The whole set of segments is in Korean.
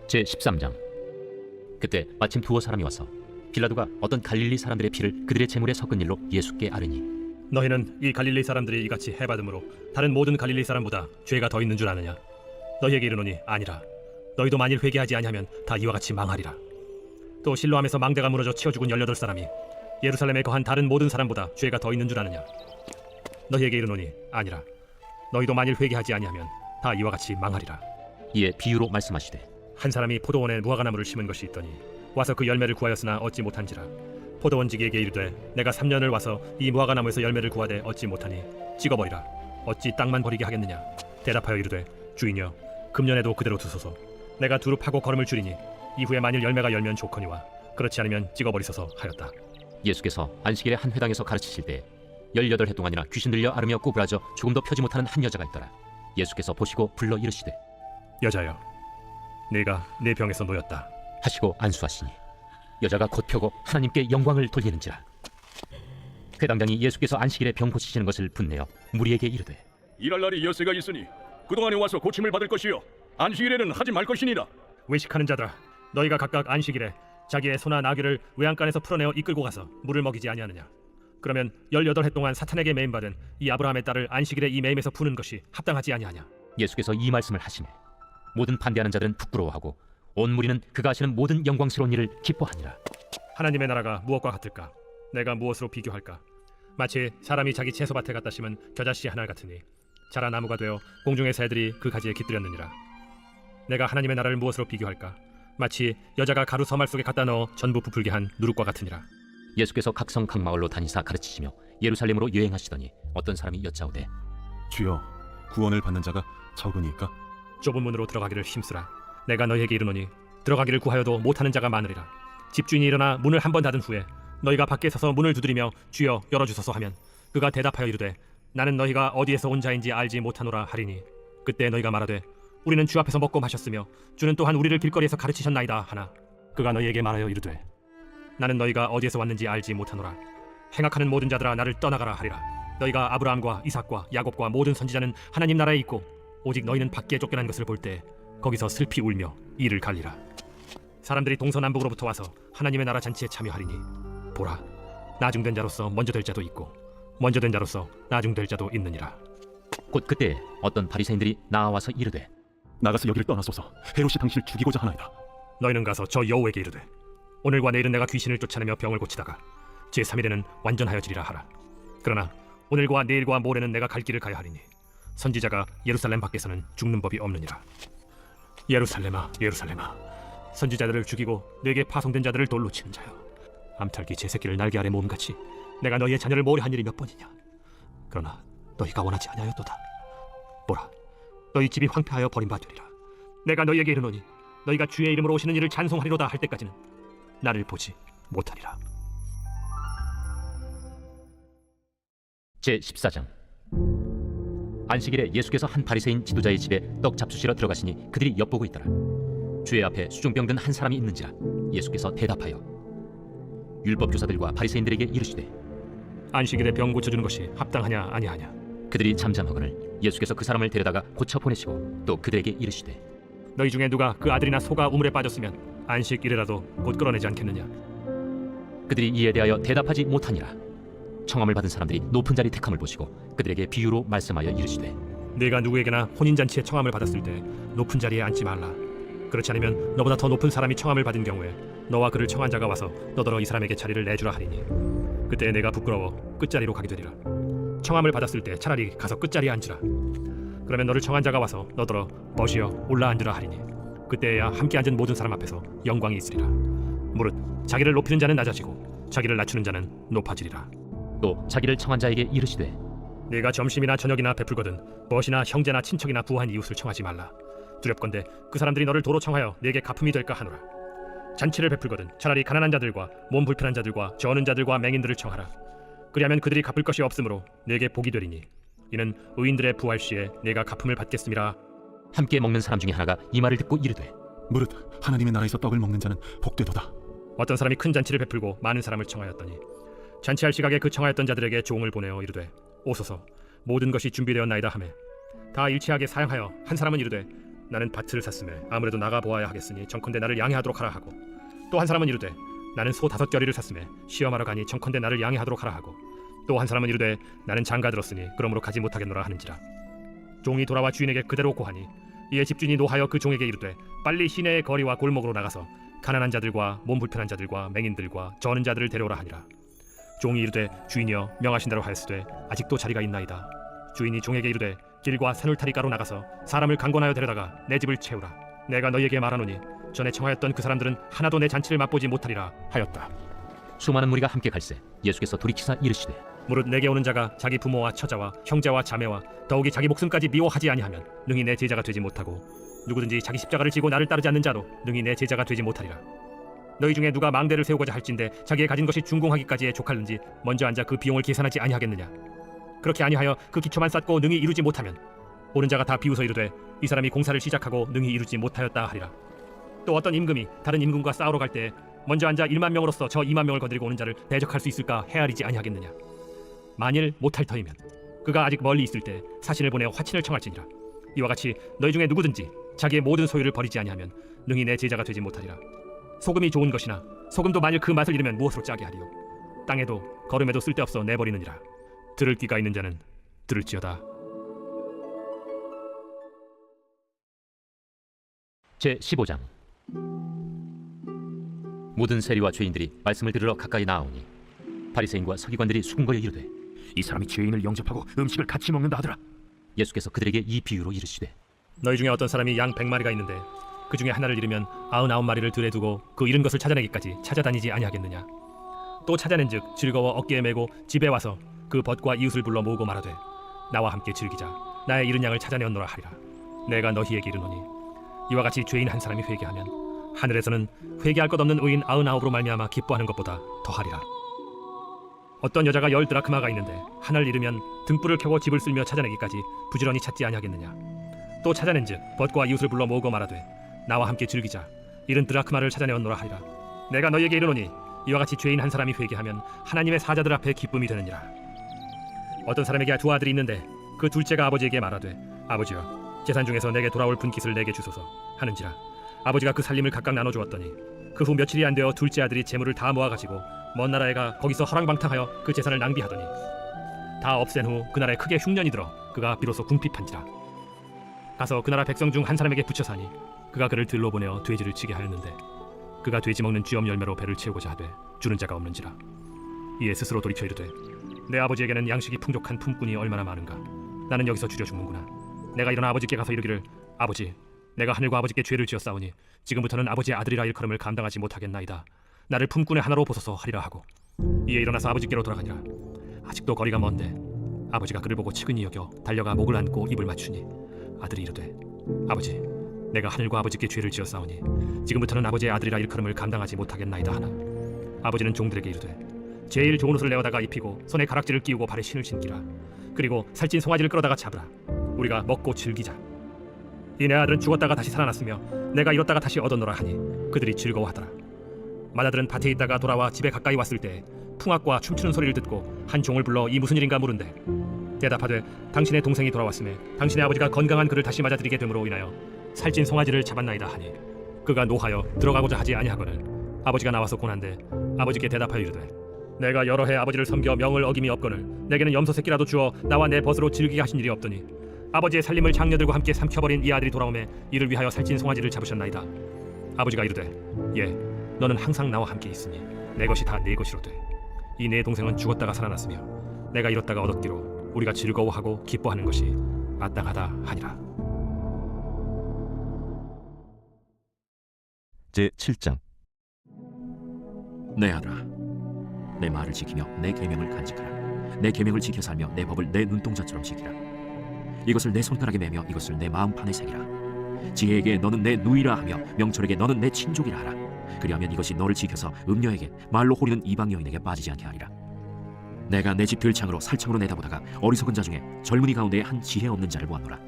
제13장. 그때 마침 두어 사람이 와서 빌라도가 어떤 갈릴리 사람들의 피를 그들의 제물에 섞은 일로 예수께 아뢰니, 너희는 이 갈릴리 사람들이 이같이 해받음으로 다른 모든 갈릴리 사람보다 죄가 더 있는 줄 아느냐? 너희에게 이르노니 아니라. 너희도 만일 회개하지 아니하면 다 이와 같이 망하리라. 또 실로암에서 망대가 무너져 치어 죽은 18사람이 예루살렘에 거한 다른 모든 사람보다 죄가 더 있는 줄 아느냐? 너희에게 이르노니 아니라. 너희도 만일 회개하지 아니하면 다 이와 같이 망하리라. 이에 비유로 말씀하시되, 한 사람이 포도원에 무화과나무를 심은 것이 있더니 와서 그 열매를 구하였으나 얻지 못한지라. 포도원지기에게 이르되, 내가 3년을 와서 이 무화과나무에서 열매를 구하되 얻지 못하니 찍어버리라. 어찌 땅만 버리게 하겠느냐? 대답하여 이르되, 주인이여, 금년에도 그대로 두소서. 내가 두루 파고 걸음을 줄이니 이후에 만일 열매가 열면 좋거니와 그렇지 않으면 찍어버리소서 하였다. 예수께서 안식일에 한 회당에서 가르치실 때 18해 동안이나 귀신 들려 앓으며 구부라져 조금도 펴지 못하는 한 여자가 있더라. 예수께서 보시고 불러 이르시되, 여자여, 네가 내 병에서 놓였다 하시고 안수하시니 여자가 곧 펴고 하나님께 영광을 돌리는지라. 회당장이 예수께서 안식일에 병 고치시는 것을 분내어 무리에게 이르되, 일할 날이 엿새가 있으니 그동안에 와서 고침을 받을 것이요 안식일에는 하지 말 것이니라. 외식하는 자들아, 너희가 각각 안식일에 자기의 소나 나귀를 외양간에서 풀어내어 이끌고 가서 물을 먹이지 아니하느냐? 그러면 18해 동안 사탄에게 매임받은 이 아브라함의 딸을 안식일에 이 매임에서 푸는 것이 합당하지 아니하냐? 예수께서 이 말씀을 하시매 모든 반대하는 자들은 부끄러워하고 온 무리는 그가 하시는 모든 영광스러운 일을 기뻐하니라. 하나님의 나라가 무엇과 같을까? 내가 무엇으로 비교할까? 마치 사람이 자기 채소밭에 갖다 심은 겨자씨 하나 같으니 자라 나무가 되어 공중의 새들이 그 가지에 깃들였느니라. 내가 하나님의 나라를 무엇으로 비교할까? 마치 여자가 가루 서말 속에 갖다 넣어 전부 부풀게 한 누룩과 같으니라. 예수께서 각성 각마을로 다니사 가르치시며 예루살렘으로 여행하시더니 어떤 사람이 여짜오되, 주여, 구원을 받는 자가 적으니까? 좁은 문으로 들어가기를 힘쓰라. 내가 너희에게 이르노니 들어가기를 구하여도 못하는 자가 많으리라. 집주인이 일어나 문을 한 번 닫은 후에 너희가 밖에 서서 문을 두드리며 주여 열어주소서 하면 그가 대답하여 이르되, 나는 너희가 어디에서 온 자인지 알지 못하노라 하리니 그때 너희가 말하되, 우리는 주 앞에서 먹고 마셨으며 주는 또한 우리를 길거리에서 가르치셨나이다 하나 그가 너희에게 말하여 이르되, 나는 너희가 어디에서 왔는지 알지 못하노라. 행악하는 모든 자들아 나를 떠나가라 하리라. 너희가 아브라함과 이삭과 야곱과 모든 선지자는 하나님 나라에 있고 오직 너희는 밖에 쫓겨난 것을 볼 때 거기서 슬피 울며 이를 갈리라. 사람들이 동서남북으로부터 와서 하나님의 나라 잔치에 참여하리니 보라, 나중된 자로서 먼저 될 자도 있고 먼저 된 자로서 나중될 자도 있느니라. 곧 그때 어떤 바리새인들이 나와서 이르되, 나가서 여기를 떠나소서. 헤롯이 당신을 죽이고자 하나이다. 너희는 가서 저 여호에게 이르되, 오늘과 내일은 내가 귀신을 쫓아내며 병을 고치다가 제3일에는 완전하여지리라 하라. 그러나 오늘과 내일과 모레는 내가 갈 길을 가야 하리니 선지자가 예루살렘 밖에서는 죽는 법이 없느니라. 예루살렘아, 예루살렘아, 선지자들을 죽이고 내게 파송된 자들을 돌로 치는 자여, 암탉이 제 새끼를 날개 아래 모음같이 내가 너희의 자녀를 모으려 한 일이 몇 번이냐? 그러나 너희가 원하지 아니하였도다. 보라, 너희 집이 황폐하여 버림받으리라. 내가 너희에게 이르노니 너희가 주의 이름으로 오시는 이를 찬송하리로다 할 때까지는 나를 보지 못하리라. 제14장. 안식일에 예수께서 한 바리새인 지도자의 집에 떡 잡수시러 들어가시니 그들이 엿보고 있더라. 주의 앞에 수중병 든 한 사람이 있는지라. 예수께서 대답하여 율법교사들과 바리새인들에게 이르시되, 안식일에 병 고쳐주는 것이 합당하냐 아니하냐? 그들이 잠잠하거늘 예수께서 그 사람을 데려다가 고쳐 보내시고 또 그들에게 이르시되, 너희 중에 누가 그 아들이나 소가 우물에 빠졌으면 안식일이라도 곧 끌어내지 않겠느냐? 그들이 이에 대하여 대답하지 못하니라. 청함을 받은 사람들이 높은 자리 택함을 보시고 그들에게 비유로 말씀하여 이르시되, 네가 누구에게나 혼인잔치에 청함을 받았을 때 높은 자리에 앉지 말라. 그렇지 않으면 너보다 더 높은 사람이 청함을 받은 경우에 너와 그를 청한 자가 와서 너더러 이 사람에게 자리를 내주라 하리니 그때 내가 부끄러워 끝자리로 가게 되리라. 청함을 받았을 때 차라리 가서 끝자리에 앉으라. 그러면 너를 청한 자가 와서 너더러 멋이여 올라 앉으라 하리니 그때야 함께 앉은 모든 사람 앞에서 영광이 있으리라. 무릇 자기를 높이는 자는 낮아지고 자기를 낮추는 자는 높아지리라. 또 자기를 청한 자에게 이르시되, 네가 점심이나 저녁이나 베풀거든 멋이나 형제나 친척이나 부한 이웃을 청하지 말라. 두렵건대 그 사람들이 너를 도로 청하여 네게 갚음이 될까 하노라. 잔치를 베풀거든 차라리 가난한 자들과 몸 불편한 자들과 저는 자들과 맹인들을 청하라. 그리하면 그들이 갚을 것이 없으므로 네게 복이 되리니 이는 의인들의 부활 시에 네가 갚음을 받겠음이라. 함께 먹는 사람 중에 하나가 이 말을 듣고 이르되, 무릇 하나님의 나라에서 떡을 먹는 자는 복되도다. 어떤 사람이 큰 잔치를 베풀고 많은 사람을 청하였더니 잔치할 시각에 그 청하였던 자들에게 종을 보내어 이르되, 오소서, 모든 것이 준비되었나이다 하매 다 일치하게 사양하여 한 사람은 이르되, 나는 밭을 샀음에 아무래도 나가 보아야 하겠으니 청컨대 나를 양해하도록 하라 하고, 또 한 사람은 이르되 나는 소 5겨리를 샀음에 시험하러 가니 청컨대 나를 양해하도록 하라 하고, 또 한 사람은 이르되 나는 장가 들었으니 그러므로 가지 못하겠노라 하는지라. 종이 돌아와 주인에게 그대로 고하니 이에 집주인이 노하여 그 종에게 이르되 빨리 시내의 거리와 골목으로 나가서 가난한 자들과 몸 불편한 자들과 맹인들과 저는 자들을 데려오라 하니라. 종이 이르되 주인이여 명하신 대로 하였으되 아직도 자리가 있나이다. 주인이 종에게 이르되 길과 산울타리가로 나가서 사람을 강권하여 데려다가 내 집을 채우라. 내가 너희에게 말하노니 전에 청하였던 그 사람들은 하나도 내 잔치를 맛보지 못하리라 하였다. 수많은 무리가 함께 갈새 예수께서 돌이키사 이르시되 무릇 내게 오는 자가 자기 부모와 처자와 형제와 자매와 더욱이 자기 목숨까지 미워하지 아니하면 능히 내 제자가 되지 못하고, 누구든지 자기 십자가를 지고 나를 따르지 않는 자도 능히 내 제자가 되지 못하리라. 너희 중에 누가 망대를 세우고자 할진대 자기의 가진 것이 준공하기까지에 족할는지 먼저 앉아 그 비용을 계산하지 아니하겠느냐. 그렇게 아니하여 그 기초만 쌓고 능히 이루지 못하면 오는 자가 다 비웃어 이르되 이 사람이 공사를 시작하고 능히 이루지 못하였다 하리라. 또 어떤 임금이 다른 임금과 싸우러 갈 때 먼저 앉아 1만 명으로서 저 2만 명을 건드리고 오는 자를 대적할 수 있을까 헤아리지 아니하겠느냐. 만일 못할 터이면 그가 아직 멀리 있을 때 사신을 보내어 화친을 청할지니라. 이와 같이 너희 중에 누구든지 자기의 모든 소유를 버리지 아니하면 능히 내 제자가 되지 못하리라. 소금이 좋은 것이나 소금도 만일 그 맛을 잃으면 무엇으로 짜게 하리요. 땅에도 거름에도 쓸데없어 내버리느니라. 들을 귀가 있는 자는 들을지어다. 제15장. 모든 세리와 죄인들이 말씀을 들으러 가까이 나아오니 바리새인과 서기관들이 수군거려 이르되 이 사람이 죄인을 영접하고 음식을 같이 먹는다 하더라. 예수께서 그들에게 이 비유로 이르시되 너희 중에 어떤 사람이 양 100마리가 있는데 그 중에 하나를 잃으면 99마리를 들에 두고 그 잃은 것을 찾아내기까지 찾아다니지 아니하겠느냐. 또 찾아낸즉 즐거워 어깨에 메고 집에 와서 그 벗과 이웃을 불러 모으고 말하되 나와 함께 즐기자. 나의 잃은 양을 찾아내었노라 하리라. 내가 너희에게 이르노니 이와 같이 죄인 한 사람이 회개하면 하늘에서는 회개할 것 없는 의인 99으로 말미암아 기뻐하는 것보다 더하리라. 어떤 여자가 10 드라크마가 있는데 하나를 잃으면 등불을 켜고 집을 쓸며 찾아내기까지 부지런히 찾지 아니하겠느냐. 또 찾아낸즉 벗과 이웃을 불러 모으고 말하되 나와 함께 즐기자. 잃은 드라크마를 찾아내었노라 하리라. 내가 너희에게 이르노니 이와 같이 죄인 한 사람이 회개하면 하나님의 사자들 앞에 기쁨이 되느니라. 어떤 사람에게 2 아들이 있는데 그 둘째가 아버지에게 말하되 아버지여 재산 중에서 내게 돌아올 분깃을 내게 주소서 하는지라. 아버지가 그 살림을 각각 나눠주었더니 그 후 며칠이 안 되어 둘째 아들이 재물을 다 모아가지고 먼 나라에 가 거기서 허랑방탕하여 그 재산을 낭비하더니 다 없앤 후 그 나라에 크게 흉년이 들어 그가 비로소 궁핍한지라. 가서 그 나라 백성 중 한 사람에게 붙여 사니 그가 그를 들로 보내어 돼지를 치게 하였는데 그가 돼지 먹는 쥐엄 열매로 배를 채우고자 하되 주는 자가 없는지라. 이에 스스로 돌이켜 이르되 내 아버지에게는 양식이 풍족한 품꾼이 얼마나 많은가. 나는 여기서 줄여 죽는구나. 내가 일어나 아버지께 가서 이르기를 아버지 내가 하늘과 아버지께 죄를 지었사오니 지금부터는 아버지의 아들이라 일컬음을 감당하지 못하겠나이다. 나를 품꾼의 하나로 보소서 하리라 하고 이에 일어나서 아버지께로 돌아가니라. 아직도 거리가 먼데 아버지가 그를 보고 측은히 여겨 달려가 목을 안고 입을 맞추니 아들이 이르되 아버지 내가 하늘과 아버지께 죄를 지었사오니 지금부터는 아버지의 아들이라 일컬음을 감당하지 못하겠나이다 하나 아버지는 종들에게 이르되 제일 좋은 옷을 내어다가 입히고 손에 가락지를 끼우고 발에 신을 신기라. 그리고 살찐 송아지를 끌어다가 잡으라. 우리가 먹고 즐기자. 이 내 아들은 죽었다가 다시 살아났으며 내가 잃었다가 다시 얻었노라 하니 그들이 즐거워하더라. 맏아들은 밭에 있다가 돌아와 집에 가까이 왔을 때 풍악과 춤추는 소리를 듣고 한 종을 불러 이 무슨 일인가 물은데 대답하되 당신의 동생이 돌아왔음에 당신의 아버지가 건강한 그를 다시 맞아들이게 됨으로 인하여 살찐 송아지를 잡았나이다 하니 그가 노하여 들어가고자 하지 아니하거늘 아버지가 나와서 고난데 아버지께 대답하여 이르되 내가 여러 해 아버지를 섬겨 명을 어김이 없거늘 내게는 염소 새끼라도 주어 나와 내 벗으로 즐기게 하신 일이 없더니 아버지의 살림을 장녀들과 함께 삼켜버린 이 아들이 돌아오매 이를 위하여 살찐 송아지를 잡으셨나이다. 아버지가 이르되 예 너는 항상 나와 함께 있으니 내 것이 다 네 것이로되 이 내 동생은 죽었다가 살아났으며 내가 잃었다가 얻었기로 우리가 즐거워하고 기뻐하는 것이 마땅하다 하니라. 제7장. 내 아들아, 내 말을 지키며 내 계명을 간직하라. 내 계명을 지켜 살며 내 법을 내 눈동자처럼 지키라. 이것을 내 손가락에 매며 이것을 내 마음판에 새기라. 지혜에게 너는 내 누이라 하며 명철에게 너는 내 친족이라 하라. 그리하면 이것이 너를 지켜서 음녀에게 말로 호리는 이방 여인에게 빠지지 않게 하리라. 내가 내 집 들창으로 살창으로 내다보다가 어리석은 자 중에 젊은이 가운데 한 지혜 없는 자를 보았노라.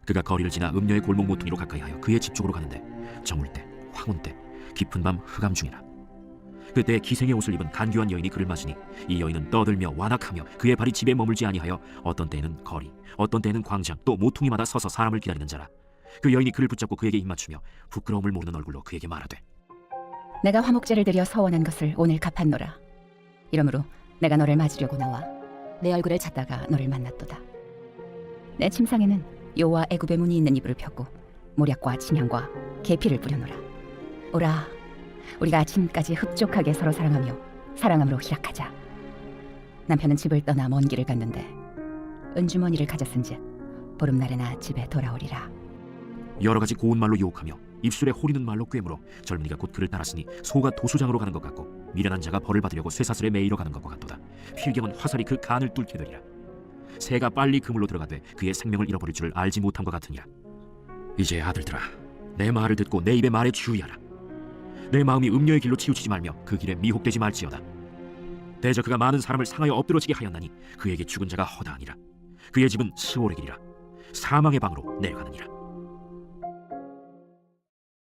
그가 거리를 지나 음녀의 골목 모퉁이로 가까이 하여 그의 집 쪽으로 가는데 저물 때 황혼 때 깊은 밤 흑암 중이라. 그때 기생의 옷을 입은 간교한 여인이 그를 맞으니 이 여인은 떠들며 완악하며 그의 발이 집에 머물지 아니하여 어떤 때에는 거리 어떤 때에는 광장 또 모퉁이마다 서서 사람을 기다리는 자라. 그 여인이 그를 붙잡고 그에게 입맞추며 부끄러움을 모르는 얼굴로 그에게 말하되 내가 화목제를 드려 서원한 것을 오늘 갚았노라. 이러므로 내가 너를 맞으려고 나와 내 얼굴을 찾다가 너를 만났도다. 내 침상에는 여호와 애굽의 문이 있는 이불을 폈고 모략과 침향과 계피를 뿌려놓으라. 오라, 우리가 아침까지 흡족하게 서로 사랑하며 사랑함으로 희락하자. 남편은 집을 떠나 먼 길을 갔는데 은주머니를 가졌은즉 보름날에나 집에 돌아오리라. 여러 가지 고운 말로 유혹하며 입술에 호리는 말로 꿰물어 젊은이가 곧 그를 따랐으니 소가 도수장으로 가는 것 같고 미련한 자가 벌을 받으려고 쇠사슬에 매이러 가는 것과 같도다. 필경은 화살이 그 간을 뚫게 되리라. 새가 빨리 그물로 들어가되 그의 생명을 잃어버릴 줄을 알지 못함과 같으니라. 이제 아들들아, 내 말을 듣고 내 입의 말에 주의하라. 내 마음이 음녀의 길로 치우치지 말며 그 길에 미혹되지 말지어다. 대저 그가 많은 사람을 상하여 엎드러지게 하였나니 그에게 죽은 자가 허다하니라. 그의 집은 스올의 길이라 사망의 방으로 내려가느니라.